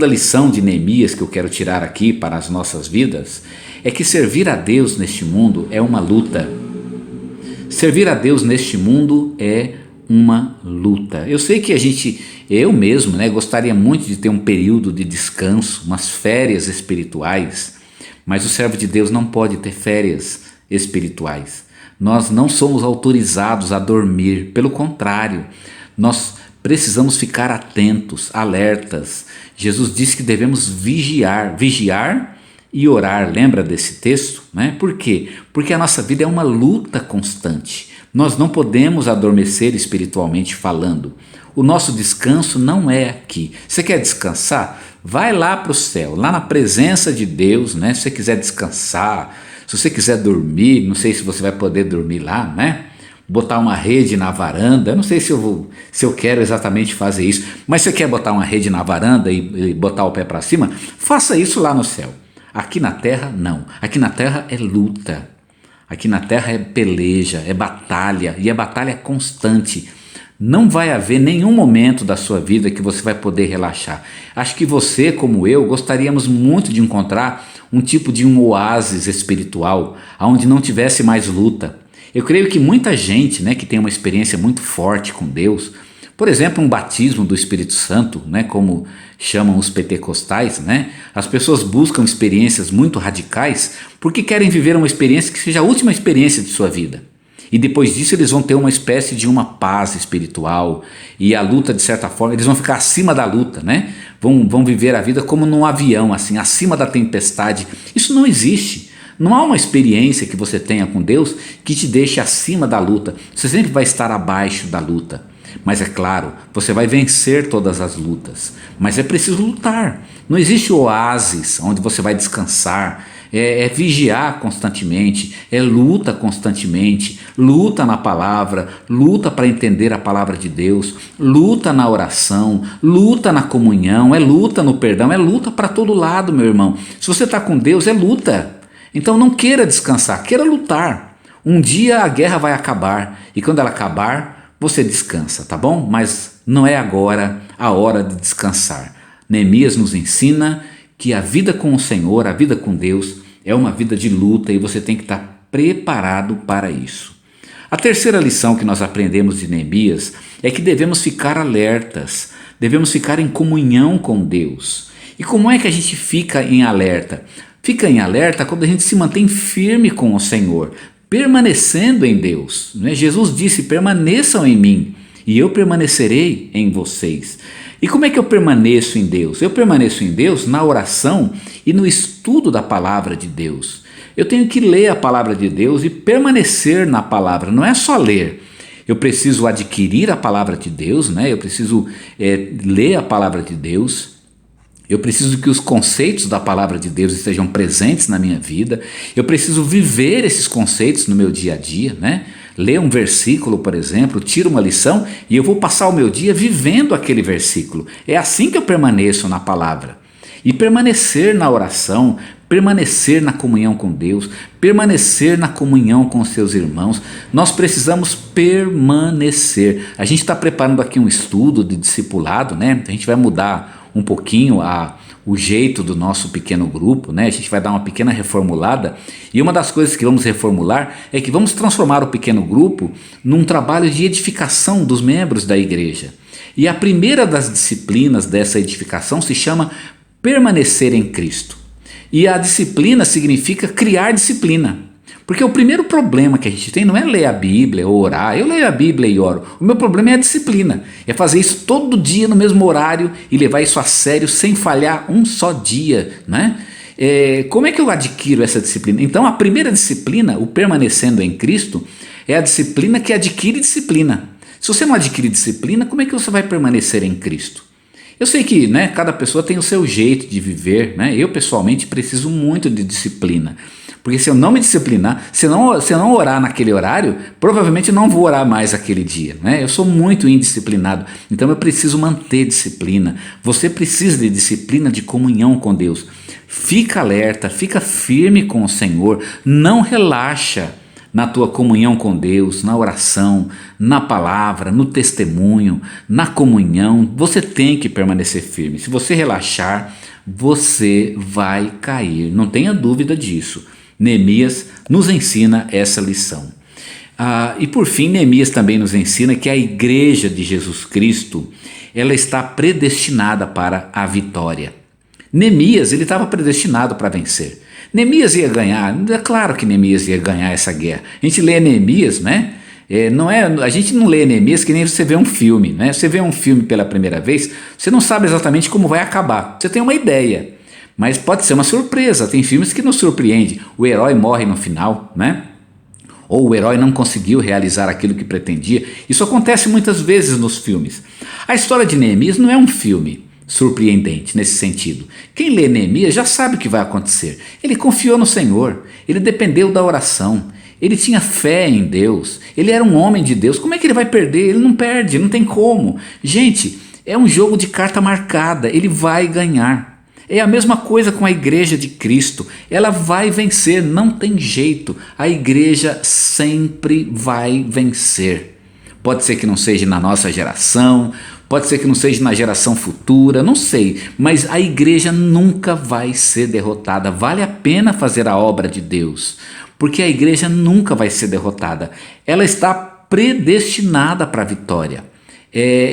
lição de Neemias que eu quero tirar aqui para as nossas vidas é que servir a Deus neste mundo é uma luta. Servir a Deus neste mundo é uma luta. Eu sei que eu mesmo, né, gostaria muito de ter um período de descanso, umas férias espirituais, mas o servo de Deus não pode ter férias espirituais. Nós não somos autorizados a dormir, pelo contrário, nós precisamos ficar atentos, alertas. Jesus disse que devemos vigiar e orar. Lembra desse texto? Né? Por quê? Porque a nossa vida é uma luta constante. Nós não podemos adormecer espiritualmente falando. O nosso descanso não é aqui. Você quer descansar? Vai lá para o céu, lá na presença de Deus, né? Se você quiser descansar, se você quiser dormir, não sei se você vai poder dormir lá, né? Botar uma rede na varanda, eu não sei se eu quero exatamente fazer isso, mas se você quer botar uma rede na varanda e botar o pé para cima, faça isso lá no céu. Aqui na terra, não. Aqui na terra é luta. Aqui na terra é peleja, é batalha, e a batalha é constante. Não vai haver nenhum momento da sua vida que você vai poder relaxar. Acho que você, como eu, gostaríamos muito de encontrar um tipo de um oásis espiritual, onde não tivesse mais luta. Eu creio que muita gente, né, que tem uma experiência muito forte com Deus, por exemplo, um batismo do Espírito Santo, né, como chamam os pentecostais, né, as pessoas buscam experiências muito radicais porque querem viver uma experiência que seja a última experiência de sua vida. E depois disso eles vão ter uma espécie de uma paz espiritual, e a luta, de certa forma, eles vão ficar acima da luta, né? Vão viver a vida como num avião, assim, acima da tempestade. Isso não existe. Não há uma experiência que você tenha com Deus que te deixe acima da luta. Você sempre vai estar abaixo da luta. Mas é claro, você vai vencer todas as lutas. Mas é preciso lutar. Não existe oásis onde você vai descansar. É vigiar constantemente, é luta constantemente, luta na palavra, luta para entender a palavra de Deus, luta na oração, luta na comunhão, é luta no perdão, é luta para todo lado, meu irmão. Se você está com Deus, é luta. Então não queira descansar, queira lutar. Um dia a guerra vai acabar, e quando ela acabar, você descansa, tá bom? Mas não é agora a hora de descansar. Neemias nos ensina que a vida com o Senhor, a vida com Deus, é uma vida de luta, e você tem que estar preparado para isso. A terceira lição que nós aprendemos de Neemias é que devemos ficar alertas, devemos ficar em comunhão com Deus. E como é que a gente fica em alerta? Fica em alerta quando a gente se mantém firme com o Senhor, permanecendo em Deus. Jesus disse: permaneçam em mim e eu permanecerei em vocês. E como é que eu permaneço em Deus? Eu permaneço em Deus na oração e no estudo da palavra de Deus. Eu tenho que ler a palavra de Deus e permanecer na palavra, não é só ler. Eu preciso adquirir a palavra de Deus, né? Eu preciso ler a palavra de Deus. Eu preciso que os conceitos da palavra de Deus estejam presentes na minha vida. Eu preciso viver esses conceitos no meu dia a dia, né? Ler um versículo, por exemplo, tiro uma lição e eu vou passar o meu dia vivendo aquele versículo. É assim que eu permaneço na palavra. E permanecer na oração, permanecer na comunhão com Deus, permanecer na comunhão com os seus irmãos. Nós precisamos permanecer. A gente está preparando aqui um estudo de discipulado, né? A gente vai mudar um pouquinho o jeito do nosso pequeno grupo, né? A gente vai dar uma pequena reformulada, e uma das coisas que vamos reformular é que vamos transformar o pequeno grupo num trabalho de edificação dos membros da igreja. E a primeira das disciplinas dessa edificação se chama permanecer em Cristo. E a disciplina significa criar disciplina. Porque o primeiro problema que a gente tem não é ler a Bíblia ou orar. Eu leio a Bíblia e oro. O meu problema é a disciplina. É fazer isso todo dia no mesmo horário e levar isso a sério sem falhar um só dia, né? Como é que eu adquiro essa disciplina? Então a primeira disciplina, o permanecendo em Cristo, é a disciplina que adquire disciplina. Se você não adquire disciplina, como é que você vai permanecer em Cristo? Eu sei que, né, cada pessoa tem o seu jeito de viver, né? Eu pessoalmente preciso muito de disciplina. Porque se eu não me disciplinar, se eu não orar naquele horário, provavelmente eu não vou orar mais aquele dia, né? Eu sou muito indisciplinado, então eu preciso manter disciplina. Você precisa de disciplina, de comunhão com Deus. Fica alerta, fica firme com o Senhor, não relaxa na tua comunhão com Deus, na oração, na palavra, no testemunho, na comunhão. Você tem que permanecer firme. Se você relaxar, você vai cair, não tenha dúvida disso. Neemias nos ensina essa lição. E por fim, Neemias também nos ensina que a igreja de Jesus Cristo, ela está predestinada para a vitória. Neemias, ele estava predestinado para vencer. Neemias ia ganhar, é claro que Neemias ia ganhar essa guerra. A gente lê Neemias, né? A gente não lê Neemias que nem você vê um filme, né? Você vê um filme pela primeira vez, você não sabe exatamente como vai acabar. Você tem uma ideia, mas pode ser uma surpresa. Tem filmes que nos surpreendem. O herói morre no final, né? Ou o herói não conseguiu realizar aquilo que pretendia. Isso acontece muitas vezes nos filmes. A história de Neemias não é um filme surpreendente nesse sentido. Quem lê Neemias já sabe o que vai acontecer. Ele confiou no Senhor, ele dependeu da oração, ele tinha fé em Deus, ele era um homem de Deus. Como é que ele vai perder? Ele não perde, não tem como. Gente, é um jogo de carta marcada, ele vai ganhar. É a mesma coisa com a igreja de Cristo, ela vai vencer, não tem jeito, a igreja sempre vai vencer. Pode ser que não seja na nossa geração, pode ser que não seja na geração futura, não sei, mas a igreja nunca vai ser derrotada. Vale a pena fazer a obra de Deus, porque a igreja nunca vai ser derrotada, ela está predestinada para a vitória.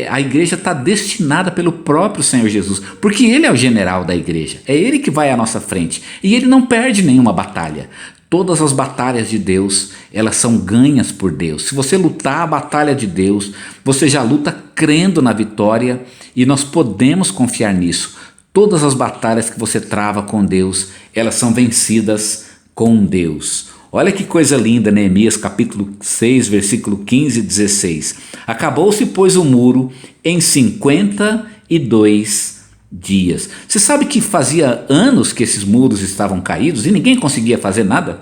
A igreja está destinada pelo próprio Senhor Jesus, porque Ele é o general da igreja, é Ele que vai à nossa frente, e Ele não perde nenhuma batalha. Todas as batalhas de Deus, elas são ganhas por Deus. Se você lutar a batalha de Deus, você já luta crendo na vitória, e nós podemos confiar nisso. Todas as batalhas que você trava com Deus, elas são vencidas com Deus. Olha que coisa linda, Neemias capítulo 6, versículo 15 e 16. Acabou-se, pois, o muro em 52 dias. Você sabe que fazia anos que esses muros estavam caídos e ninguém conseguia fazer nada?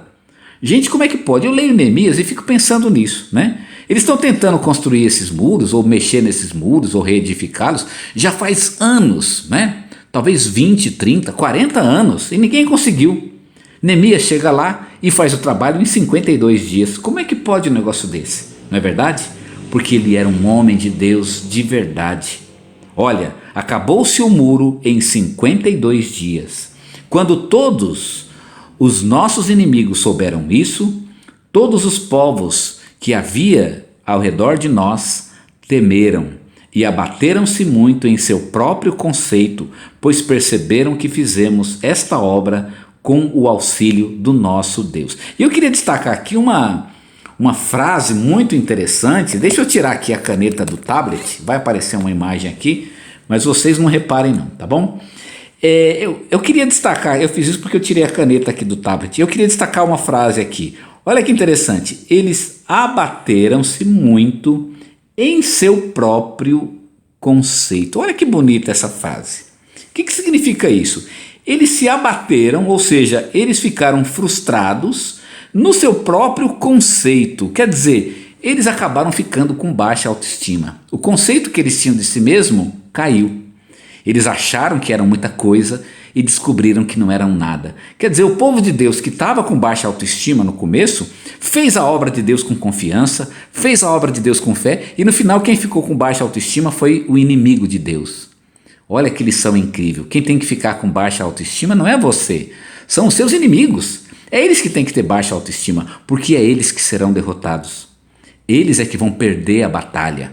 Gente, como é que pode? Eu leio Neemias e fico pensando nisso, né? Eles estão tentando construir esses muros, ou mexer nesses muros, ou reedificá-los, já faz anos, né? Talvez 20, 30, 40 anos, e ninguém conseguiu. Neemias chega lá e faz o trabalho em 52 dias. Como é que pode um negócio desse? Não é verdade? Porque ele era um homem de Deus de verdade. Olha, acabou-se o muro em 52 dias. Quando todos os nossos inimigos souberam isso, todos os povos que havia ao redor de nós temeram e abateram-se muito em seu próprio conceito, pois perceberam que fizemos esta obra com o auxílio do nosso Deus. E eu queria destacar aqui uma frase muito interessante. Deixa eu tirar aqui a caneta do tablet, vai aparecer uma imagem aqui, mas vocês não reparem não, tá bom? Eu queria destacar, eu fiz isso porque eu tirei a caneta aqui do tablet, eu queria destacar uma frase aqui. Olha que interessante, eles abateram-se muito em seu próprio conceito. Olha que bonita essa frase. O que significa isso? Eles se abateram, ou seja, eles ficaram frustrados no seu próprio conceito. Quer dizer, eles acabaram ficando com baixa autoestima. O conceito que eles tinham de si mesmo caiu. Eles acharam que eram muita coisa e descobriram que não eram nada. Quer dizer, o povo de Deus que estava com baixa autoestima no começo, fez a obra de Deus com confiança, fez a obra de Deus com fé, e no final quem ficou com baixa autoestima foi o inimigo de Deus. Olha que lição incrível. Quem tem que ficar com baixa autoestima não é você, são os seus inimigos. É eles que têm que ter baixa autoestima, porque é eles que serão derrotados. Eles é que vão perder a batalha.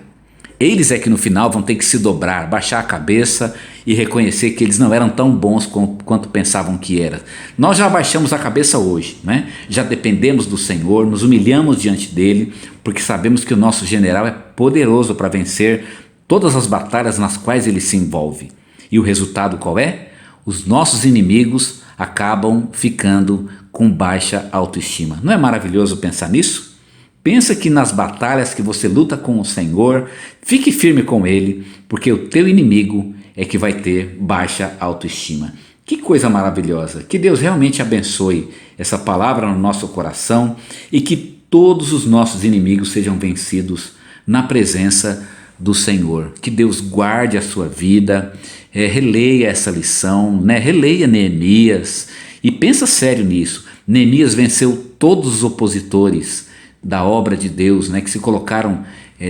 Eles é que no final vão ter que se dobrar, baixar a cabeça e reconhecer que eles não eram tão bons quanto pensavam que eram. Nós já baixamos a cabeça hoje, né? Já dependemos do Senhor, nos humilhamos diante dele, porque sabemos que o nosso general é poderoso para vencer todas as batalhas nas quais ele se envolve. E o resultado qual é? Os nossos inimigos acabam ficando com baixa autoestima. Não é maravilhoso pensar nisso? Pensa que nas batalhas que você luta com o Senhor, fique firme com Ele, porque o teu inimigo é que vai ter baixa autoestima. Que coisa maravilhosa! Que Deus realmente abençoe essa palavra no nosso coração e que todos os nossos inimigos sejam vencidos na presença do Senhor. Que Deus guarde a sua vida, releia essa lição, releia Neemias e pensa sério nisso. Neemias venceu todos os opositores da obra de Deus, que se colocaram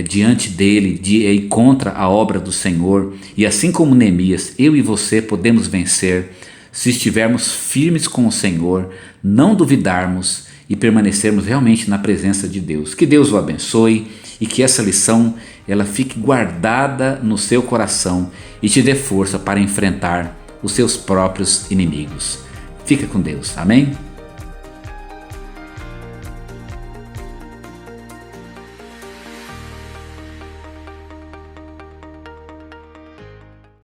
diante dele e contra a obra do Senhor. E assim como Neemias, eu e você podemos vencer se estivermos firmes com o Senhor, não duvidarmos e permanecermos realmente na presença de Deus. Que Deus o abençoe e que essa lição ela fique guardada no seu coração e te dê força para enfrentar os seus próprios inimigos. Fica com Deus. Amém?